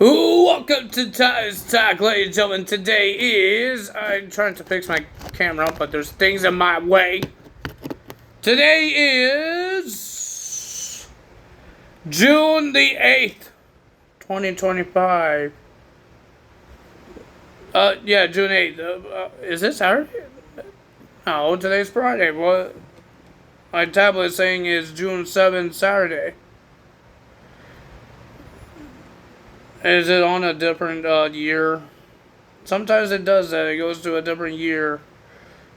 Welcome to Ty's Talk, ladies and gentlemen. Today is... I'm trying to fix my camera up, but there's things in my way. Today is... June the 8th, 2025. Yeah, June 8th. Is this Saturday? No, today's Friday. What? My tablet is saying is June 7th, Saturday. Is it on a different year? Sometimes it does that. It goes to a different year.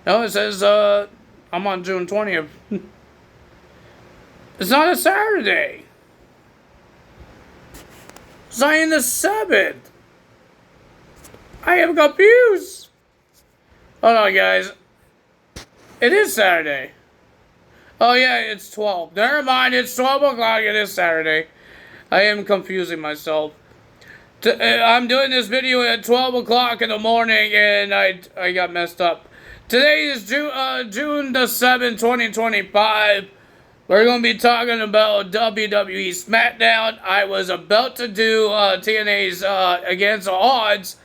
No, it says I'm on June 20th. It's not a Saturday. It's not in the 7th. I am confused. Hold on, guys. It is Saturday. Oh, yeah, it's 12. Never mind, it's 12 o'clock. It is Saturday. I am confusing myself. I'm doing this video at 12 o'clock in the morning, and I got messed up. Today is June the 7th, 2025. We're going to be talking about WWE Smackdown. I was about to do TNA's Against the Odds,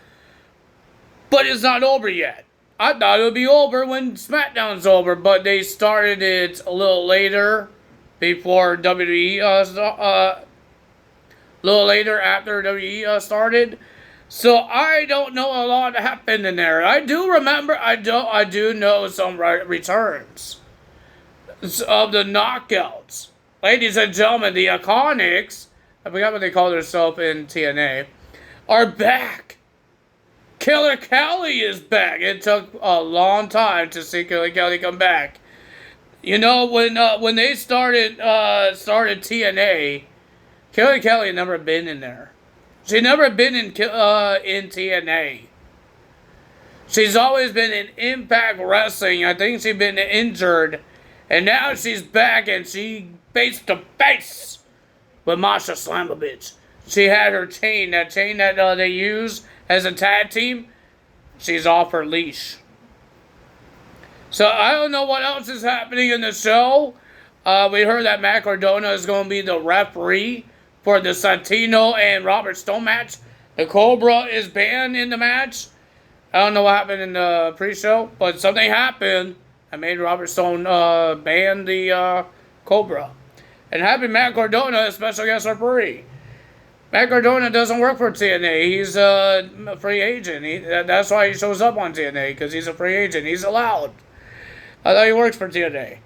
but it's not over yet. I thought it would be over when Smackdown's over, but they started it a little later before WWE a little later after WWE started. So I don't know a lot happened in there. I do remember, I do know some returns of the knockouts. Ladies and gentlemen, the Iconics, I forgot what they call themselves in TNA, are back. Killer Kelly is back. It took a long time to see Killer Kelly come back. You know, when they started TNA, Killer Kelly had never been in there. She never been in TNA. She's always been in Impact Wrestling. I think she's been injured. And now she's back and she face to face with Masha Slamovich. She had her chain, that chain that they use as a tag team. She's off her leash. So I don't know what else is happening in the show. We heard that Matt Cardona is going to be the referee for the Santino and Robert Stone match. The Cobra is banned in the match. I don't know what happened in the pre-show, but something happened that made Robert Stone ban the Cobra. And having Matt Cardona as special guest referee. Matt Cardona doesn't work for TNA. He's a free agent. That's why he shows up on TNA, because he's a free agent. He's allowed. I thought he works for TNA.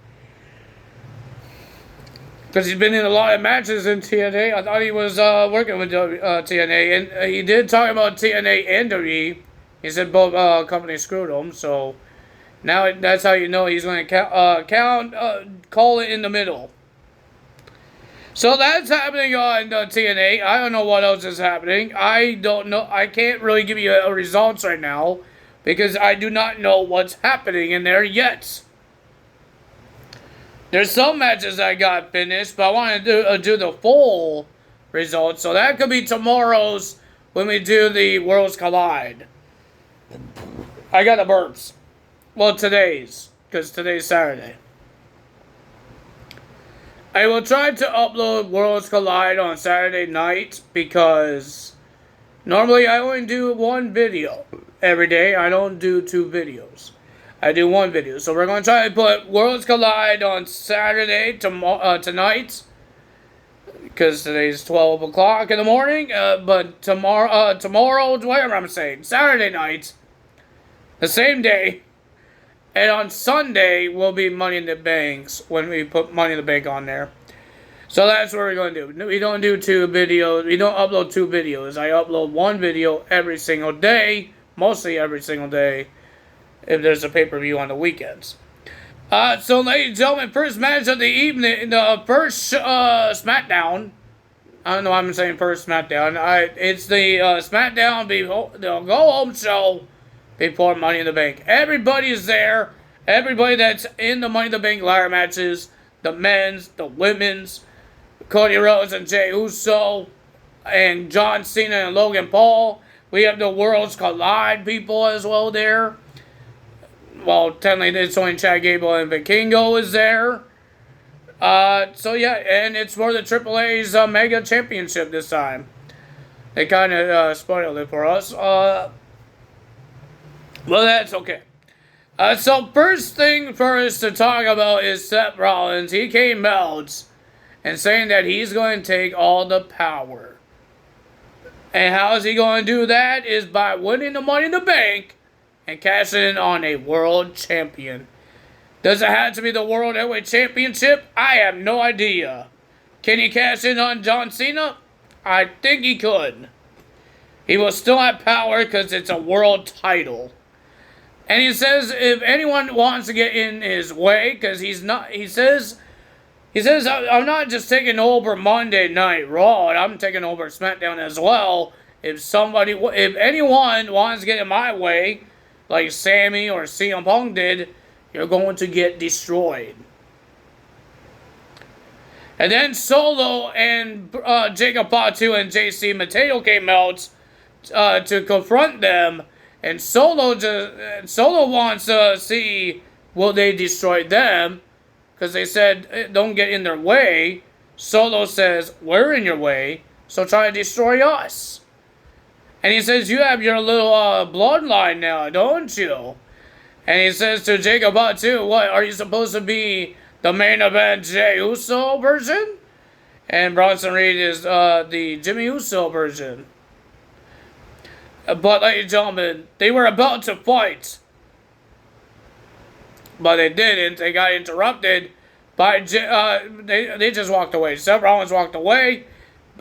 Because he's been in a lot of matches in TNA. I thought he was working with TNA. And he did talk about TNA and WWE. He said both companies screwed him. So now that's how you know he's going to call it in the middle. So that's happening on TNA. I don't know what else is happening. I don't know. I can't really give you results right now, because I do not know what's happening in there yet. There's some matches I got finished, but I want to do the full results. So that could be tomorrow's when we do the Worlds Collide. I got the burps. Well, today's, because today's Saturday. I will try to upload Worlds Collide on Saturday night, because normally I only do one video every day. I don't do two videos. I do one video. So we're going to try to put Worlds Collide on Saturday tonight, because today's 12 o'clock in the morning. But tomorrow, whatever I'm saying, Saturday night, the same day. And on Sunday will be Money in the Banks, when we put Money in the Bank on there. So that's what we're going to do. We don't do two videos. We don't upload two videos. I upload one video every single day, mostly every single day, if there's a pay-per-view on the weekends. So, ladies and gentlemen, first match of the evening, the first Smackdown. I don't know why I'm saying first Smackdown. It's the Smackdown, the go-home show before Money in the Bank. Everybody's there. Everybody that's in the Money in the Bank ladder matches, the men's, the women's, Cody Rhodes and Jey Uso, and John Cena and Logan Paul. We have the Worlds Collide people as well there. Well, technically it's only Chad Gable and Vikingo is there. So yeah, and it's for the AAA's Mega Championship this time. They kind of spoiled it for us. Well, that's okay. So first thing first to talk about is Seth Rollins. He came out and saying that he's going to take all the power. And how is he going to do that? Is by winning the Money in the Bank and cashing in on a world champion. Does it have to be the World Heavyweight Championship? I have no idea. Can he cash in on John Cena? I think he could. He will still have power because it's a world title. And he says if anyone wants to get in his way, because he's not, he says, I'm not just taking over Monday Night Raw, I'm taking over Smackdown as well. If anyone wants to get in my way, like Sammy or CM Punk did, you're going to get destroyed. And then Solo and Jacob Fatu and JC Mateo came out to confront them. And Solo wants to see will they destroy them. Because they said don't get in their way. Solo says we're in your way. So try to destroy us. And he says you have your little bloodline now, don't you? And he says to Jacob Fatu, what, are you supposed to be the main event Jey Uso version? And Bronson Reed is the Jimmy Uso version. But, ladies and gentlemen, they were about to fight. But they didn't. They got interrupted by... they just walked away. Seth Rollins walked away.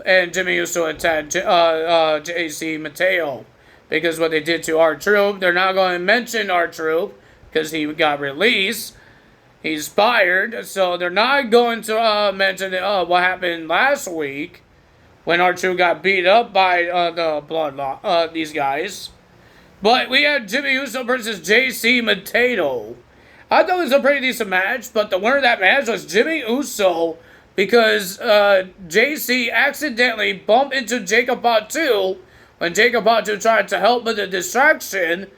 And Jimmy Uso attacked JC Mateo. Because what they did to R-Truth, they're not going to mention R-Truth because he got released. He's fired, so they're not going to mention what happened last week when R-Truth got beat up by the Bloodline, these guys. But we had Jimmy Uso versus JC Mateo. I thought it was a pretty decent match, but the winner of that match was Jimmy Uso because JC accidentally bumped into Jacob Fatu when Jacob Fatu tried to help with the distraction,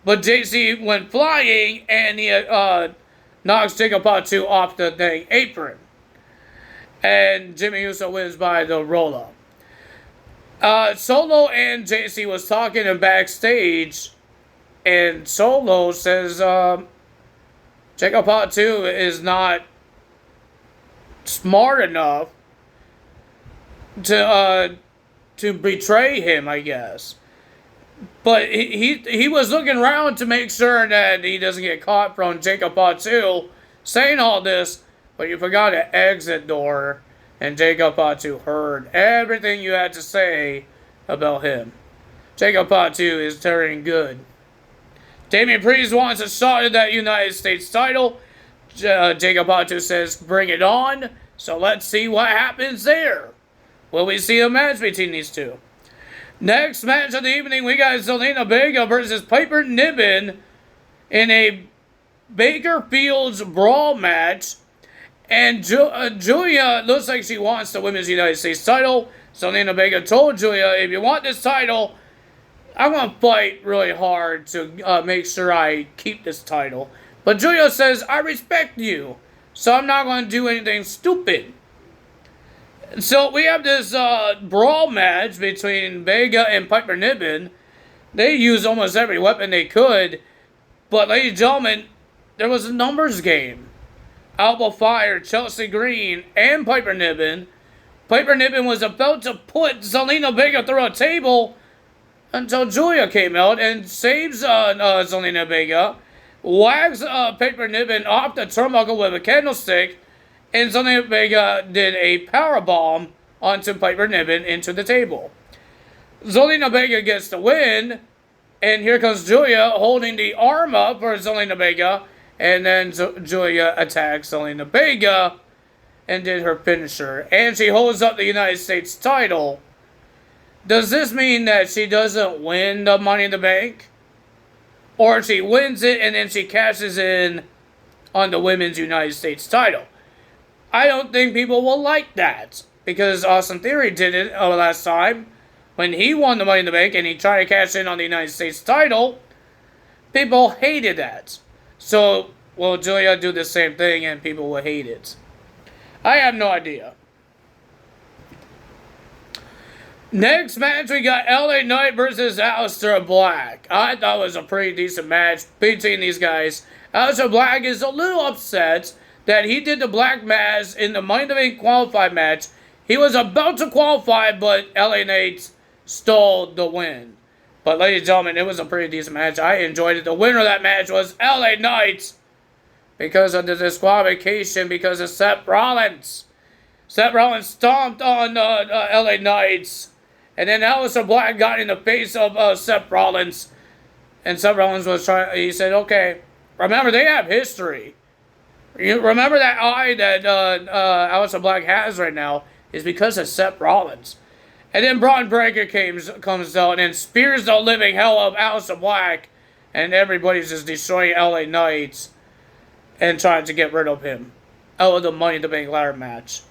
but JC went flying and he knocks Jacob Fatu off the apron. And Jimmy Uso wins by the roll-up. Solo and JC was talking in backstage, and Solo says Jacob Fatu is not smart enough to betray him, I guess. But he was looking around to make sure that he doesn't get caught from Jacob Fatu saying all this, but you forgot an exit door, and Jacob Fatu heard everything you had to say about him. Jacob Fatu is turning good. Damian Priest wants a shot at that United States title. Jacob Fatu says, bring it on. So let's see what happens there. Will we see a match between these two? Next match of the evening, we got Zelina Vega versus Piper Niven in a Baker Fields brawl match. And Julia looks like she wants the Women's United States title. Zelina Vega told Julia, if you want this title, I'm going to fight really hard to make sure I keep this title. But Julia says, I respect you, so I'm not going to do anything stupid. So we have this brawl match between Vega and Piper Niven. They used almost every weapon they could. But ladies and gentlemen, there was a numbers game. Alba Fire, Chelsea Green, and Piper Niven. Piper Niven was about to put Zelina Vega through a table until Julia came out and saves Zelina Vega. Wags Piper Niven off the turnbuckle with a candlestick. And Zelina Vega did a powerbomb onto Piper Niven into the table. Zelina Vega gets the win. And here comes Julia holding the arm up for Zelina Vega. And then Julia attacks Zelina Vega and did her finisher. And she holds up the United States title. Does this mean that she doesn't win the Money in the Bank? Or she wins it and then she cashes in on the Women's United States title? I don't think people will like that. Because Austin Theory did it last time. When he won the Money in the Bank and he tried to cash in on the United States title, people hated that. So, will Julia do the same thing and people will hate it? I have no idea. Next match, we got LA Knight versus Aleister Black. I thought it was a pretty decent match between these guys. Aleister Black is a little upset that he did the Black Mass in the Money in the Bank qualified match. He was about to qualify, but LA Knight stole the win. But ladies and gentlemen, it was a pretty decent match. I enjoyed it. The winner of that match was LA Knight because of the disqualification because of Seth Rollins. Seth Rollins stomped on LA Knights. And then Aleister Black got in the face of Seth Rollins. And Seth Rollins was trying, he said, okay, remember, they have history. You remember that eye that Aleister Black has right now is because of Seth Rollins. And then Braun Breaker comes out and spears the living hell of Aleister Black. And everybody's just destroying LA Knights and trying to get rid of him out of the Money in the Bank ladder match.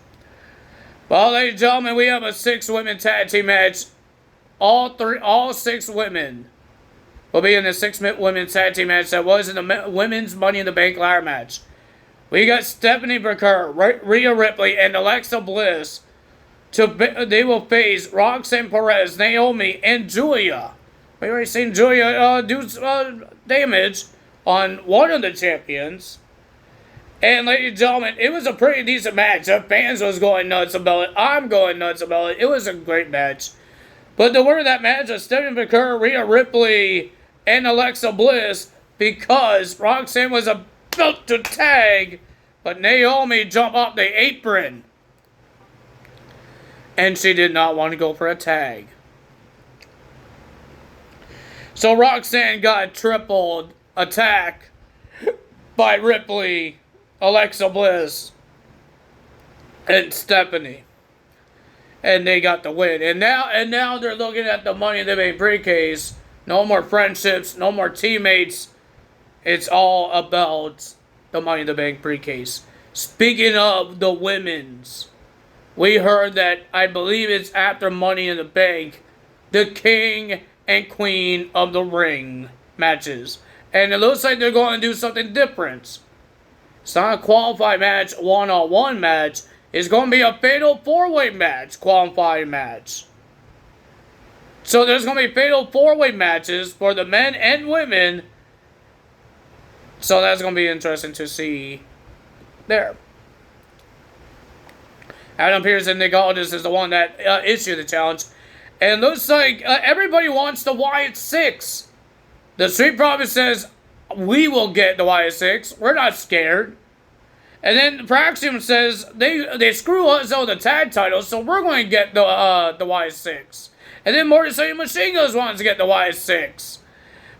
Well, ladies and gentlemen, we have a 6-women tag team match. All 6 women will be in the 6-women tag team match that was in the women's Money in the Bank ladder match. We got Stephanie Baker, Rhea Ripley, and Alexa Bliss. They will face Roxanne Perez, Naomi, and Julia. We already seen Julia do damage on one of the champions. And ladies and gentlemen, it was a pretty decent match. The fans was going nuts about it. I'm going nuts about it. It was a great match. But the winner of that match was Stephanie Baker, Rhea Ripley, and Alexa Bliss because Roxanne was about to tag, but Naomi jumped off the apron. And she did not want to go for a tag. So Roxanne got a triple attack by Ripley, Alexa Bliss, and Stephanie. And they got the win. And now they're looking at the Money in the Bank briefcase. No more friendships, no more teammates. It's all about the Money in the Bank briefcase. Speaking of the women's, we heard that, I believe it's after Money in the Bank, the King and Queen of the Ring matches. And it looks like they're going to do something different. It's not a qualified match, one-on-one match. It's going to be a fatal 4-way match, qualifying match. So there's going to be fatal 4-way matches for the men and women. So that's going to be interesting to see there. Adam Pearce and Nick Aldis is the one that issued the challenge. And it looks like everybody wants the Wyatt 6. The Street Profit says, we will get the Wyatt 6. We're not scared. And then Praxium says, they screw us out of the tag titles, so we're going to get the Wyatt 6. And then Motor City Machine Guns wants to get the Wyatt 6.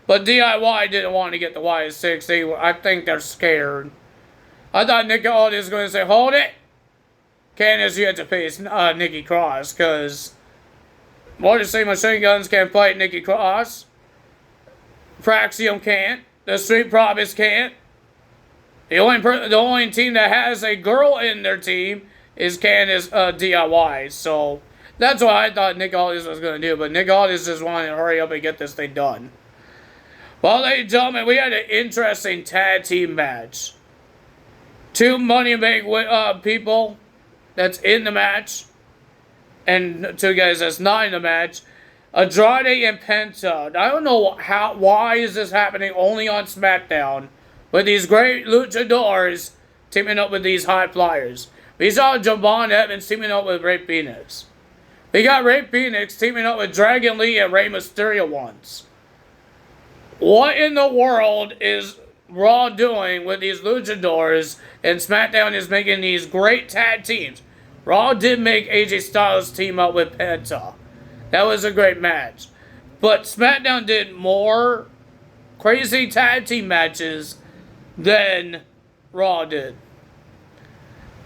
But DIY didn't want to get the Wyatt 6. I think they're scared. I thought Nick Aldis was going to say, hold it. Candice, you have to face Nikki Cross, because Motor City Machine Guns can't fight Nikki Cross. Praxium can't. The Street Profits can't. The only team that has a girl in their team is Candice DIY. So that's what I thought Nick Aldis was going to do. But Nick Aldis just wanted to hurry up and get this thing done. Well, ladies and gentlemen, we had an interesting tag team match. 2 Money in Bank people that's in the match. And 2 guys that's not in the match. Andrade and Penta. I don't know why is this happening only on Smackdown with these great luchadors teaming up with these high flyers. We saw Javon Evans teaming up with Rey Fenix. We got Rey Fenix teaming up with Dragon Lee and Rey Mysterio once. What in the world is Raw doing with these luchadors, and SmackDown is making these great tag teams? Raw did make AJ Styles team up with Penta. That was a great match. But SmackDown did more crazy tag team matches than Raw did.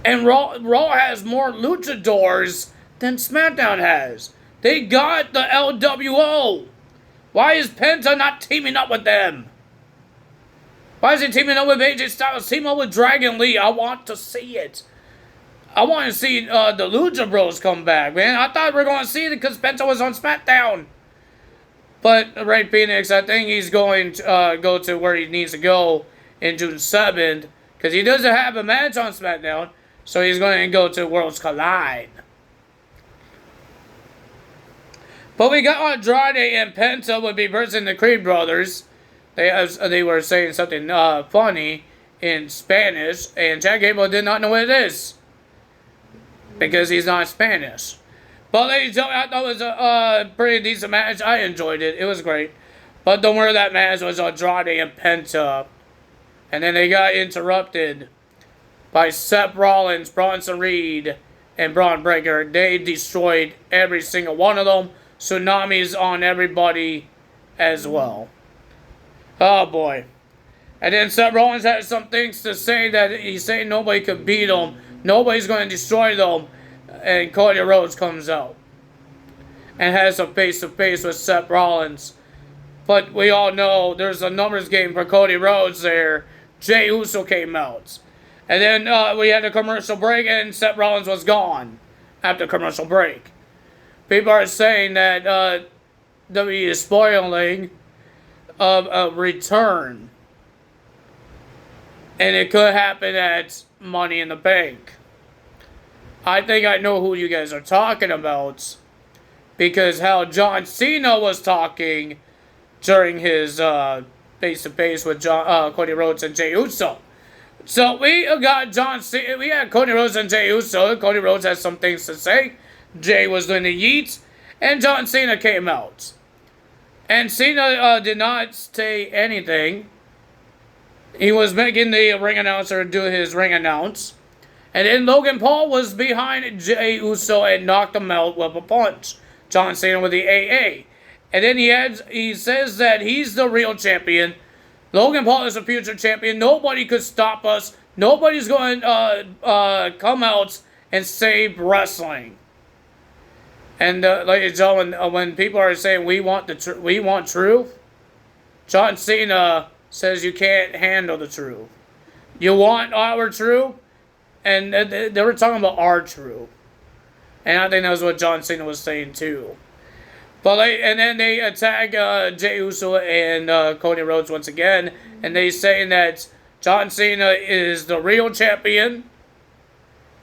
And Raw has more luchadors than SmackDown has. They got the LWO. Why is Penta not teaming up with them? Why is he teaming up with AJ Styles? Team up with Dragon Lee. I want to see it. I want to see the Lucha Bros come back, man. I thought we were going to see it because Penta was on SmackDown. But Rey Fenix, I think he's going to go to where he needs to go in June 7th. Because he doesn't have a match on SmackDown. So he's going to go to Worlds Collide. But we got Andrade and Penta would be versus the Creed brothers. They were saying something funny in Spanish, and Chad Gable did not know what it is because he's not Spanish. But ladies and gentlemen, I thought it was a pretty decent match. I enjoyed it. It was great. But the winner of that match was Andrade and Penta. And then they got interrupted by Seth Rollins, Bronson Reed, and Braun Breaker. They destroyed every single one of them. Tsunamis on everybody as well. Oh boy. And then Seth Rollins had some things to say that he's saying nobody could beat him. Nobody's going to destroy them. And Cody Rhodes comes out and has a face-to-face with Seth Rollins. But we all know there's a numbers game for Cody Rhodes there. Jey Uso came out. And then we had a commercial break and Seth Rollins was gone after commercial break. People are saying that WWE is spoiling a return. And it could happen at Money in the Bank. I think I know who you guys are talking about. Because how John Cena was talking during his face-to-face with Cody Rhodes and Jey Uso. So we got John Cena, we had Cody Rhodes and Jey Uso. Cody Rhodes has some things to say. Jey was doing the yeet, and John Cena came out. And Cena did not say anything. He was making the ring announcer do his ring announce. And then Logan Paul was behind Jey Uso and knocked him out with a punch. John Cena with the AA. And then he says that he's the real champion. Logan Paul is a future champion. Nobody could stop us. Nobody's going to come out and save wrestling. And ladies and gentlemen, when people are saying we want truth, John Cena says you can't handle the truth. You want our truth, and they were talking about our truth. And I think that was what John Cena was saying too. But and then they attack Jey Uso and Cody Rhodes once again, and they saying that John Cena is the real champion,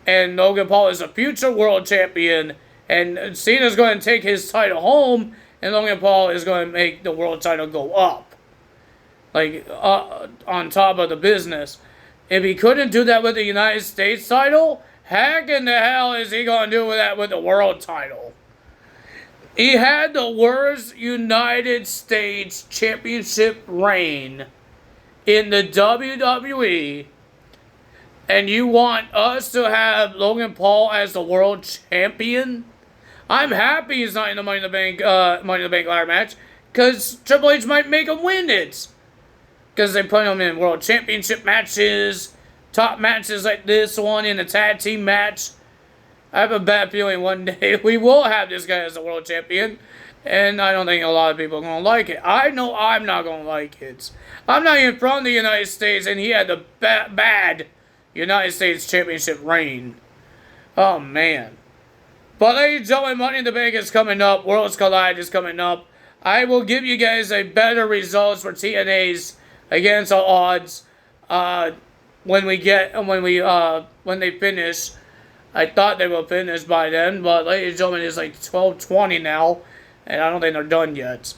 and Logan Paul is a future world champion, and Cena's going to take his title home, and Logan Paul is going to make the world title go up, like on top of the business. If he couldn't do that with the United States title, heck in the hell is he going to do that with the world title? He had the worst United States Championship reign in the WWE, and you want us to have Logan Paul as the world champion? I'm happy he's not in the Money in the Bank ladder match, because Triple H might make him win it. Because they put him in world championship matches, top matches like this one, in a tag team match. I have a bad feeling one day we will have this guy as a world champion. And I don't think a lot of people are going to like it. I know I'm not going to like it. I'm not even from the United States, and he had the bad United States Championship reign. Oh, man. But ladies and gentlemen, Money in the Bank is coming up. Worlds Collide is coming up. I will give you guys a better results for TNA's against all odds when they finish. I thought they will finish by then, but ladies and gentlemen, it's like 12:20 now, and I don't think they're done yet.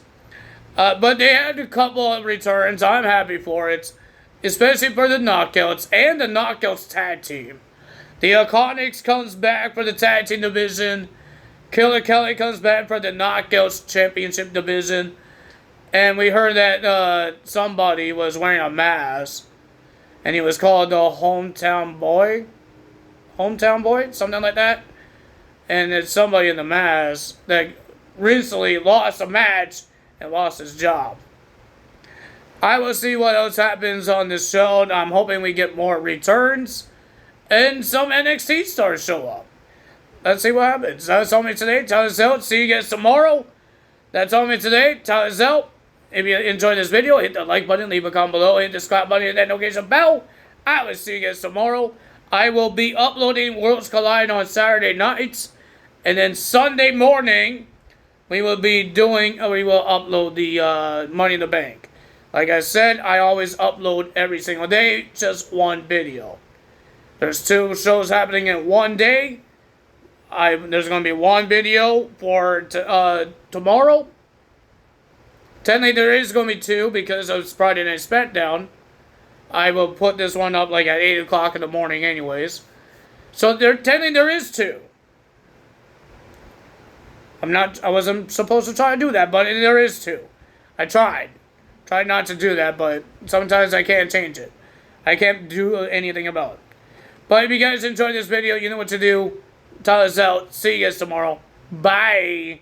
But they had a couple of returns. I'm happy for it, especially for the Knockouts and the Knockouts tag team. The Iconics comes back for the tag team division. Killer Kelly comes back for the Knockouts championship division. And we heard that somebody was wearing a mask, and he was called the Hometown Boy, something like that. And it's somebody in the mask that recently lost a match and lost his job. I will see what else happens on this show. I'm hoping we get more returns and some NXT stars show up. Let's see what happens. That's all me today. Tyler Zelt. See you guys tomorrow. That's all me today. Tyler Zelt. If you enjoyed this video, hit the like button, leave a comment below, hit the subscribe button, and that notification bell. I will see you guys tomorrow. I will be uploading Worlds Collide on Saturday nights, and then Sunday morning we will upload the Money in the Bank. Like I said, I always upload every single day, just one video. There's 2 shows happening in one day. There's going to be one video for tomorrow. Technically, there is going to be two because it's Friday Night Smackdown. I will put this one up like at 8 o'clock in the morning anyways. So technically there is two. I wasn't supposed to try to do that, but there is two. I tried. Tried not to do that, but sometimes I can't change it. I can't do anything about it. But if you guys enjoyed this video, you know what to do. Tell us out. See you guys tomorrow. Bye.